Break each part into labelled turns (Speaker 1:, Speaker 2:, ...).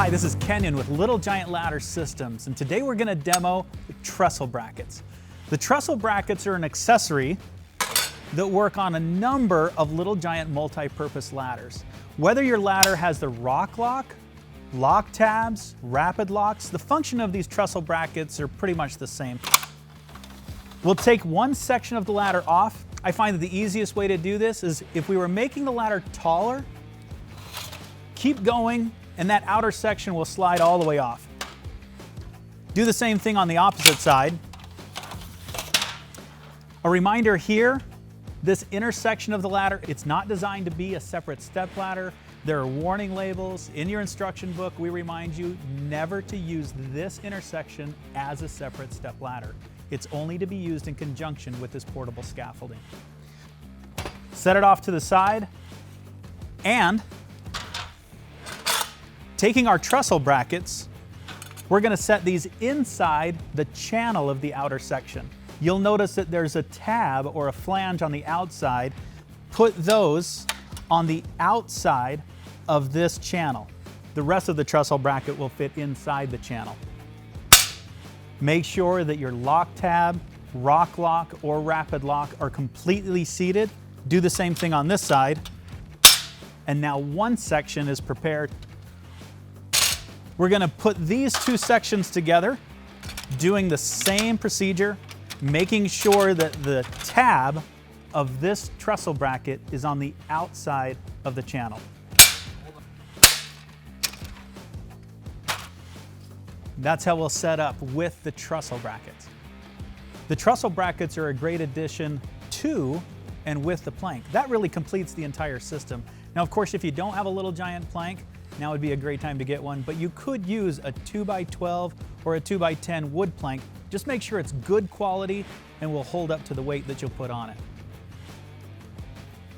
Speaker 1: Hi, this is Kenyon with Little Giant Ladder Systems, and today we're going to demo the trestle brackets. The trestle brackets are an accessory that work on a number of Little Giant multi-purpose ladders. Whether your ladder has the rock lock, lock tabs, rapid locks, the function of these trestle brackets are pretty much the same. We'll take one section of the ladder off. I find that the easiest way to do this is if we were making the ladder taller, keep going, and that outer section will slide all the way off. Do the same thing on the opposite side. A reminder here, this inner section of the ladder, it's not designed to be a separate step ladder. There are warning labels. In your instruction book, we remind you never to use this intersection as a separate step ladder. It's only to be used in conjunction with this portable scaffolding. Set it off to the side, and taking our trestle brackets, we're going to set these inside the channel of the outer section. You'll notice that there's a tab or a flange on the outside. Put those on the outside of this channel. The rest of the trestle bracket will fit inside the channel. Make sure that your lock tab, rock lock, or rapid lock are completely seated. Do the same thing on this side. And now one section is prepared. We're going to put these two sections together, doing the same procedure, making sure that the tab of this trestle bracket is on the outside of the channel. That's how we'll set up with the trestle brackets. The trestle brackets are a great addition to and with the plank. That really completes the entire system. Now, of course, if you don't have a Little Giant plank, now would be a great time to get one, but you could use a 2x12 or a 2x10 wood plank. Just make sure it's good quality and will hold up to the weight that you'll put on it.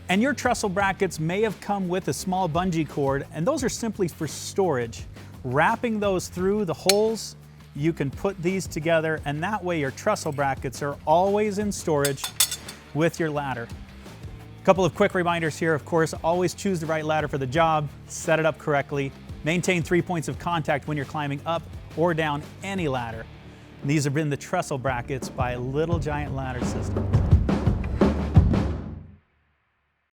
Speaker 1: And your trestle brackets may have come with a small bungee cord, and those are simply for storage. Wrapping those through the holes, you can put these together, and that way your trestle brackets are always in storage with your ladder. A couple of quick reminders here, of course, always choose the right ladder for the job, set it up correctly, maintain 3 points of contact when you're climbing up or down any ladder. And these have been the trestle brackets by Little Giant Ladder Systems.